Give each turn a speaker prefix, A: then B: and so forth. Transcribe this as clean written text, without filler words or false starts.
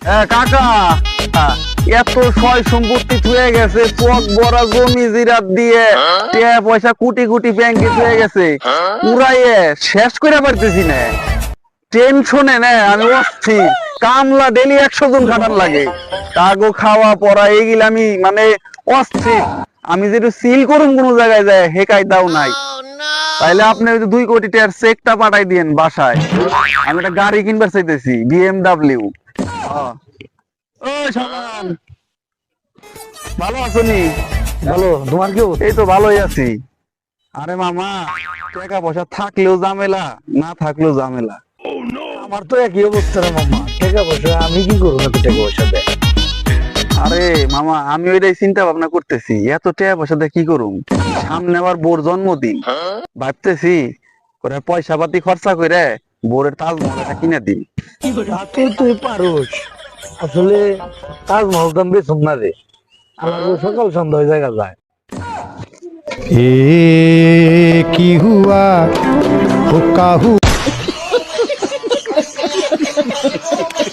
A: কাকা, এত সয় সম্পত্তি থুয়ে গেছে, চক বড় জমি জিরাত দিয়ে টাকা পয়সা কোটি কোটি ব্যাংকে থুয়ে গেছে, পুরাইয়ে শেষ করে পারতেছি না। টেনশনে না আমি অস্থির। কামলা ডেলি 100 জন খাটান লাগে, তাগো খাওয়া পড়া এগুলো আমি মানে অস্থির। আমি যেটু সিল করুম কোন জায়গায় যায় হেকাই দাও নাই। তাইলে আপনি ওই যে 2 কোটি টাকার চেকটা পাঠাই দিয়েন বাসায়। আমি একটা গাড়ি কিনবার চাইতেছি, BMW। ও শাবান, ভালো আছো নি?
B: ভালো, তোমার কি অবস্থা?
A: এই তো ভালোই আছি। আরে মামা, টাকা পয়সা থাকলেও ঝামেলা, না থাকলেও ঝামেলা।
B: আমার তো একই অবস্থা রে মামা। টাকা পয়সা আমি কি করবো না, তো টাকা পয়সা দেয়।
A: আরে মামা, আমি ওইটাই চিন্তা ভাবনা করতেছি, এত টাকা পয়সা দিয়ে কি করুম। সামনে আবার বোর জন্মদিন, ভাবতেছি করে পয়সা পাতি খরচা করে বোরের তাজমহল একটা কিনে দিই।
B: তা তো তুই পারোস। আসলে তাজমহল দাম বেশম না রে, আমার সকাল সন্ধ্যা ওই জায়গা যায়।
C: ये की हुआ हुक्का हुआ।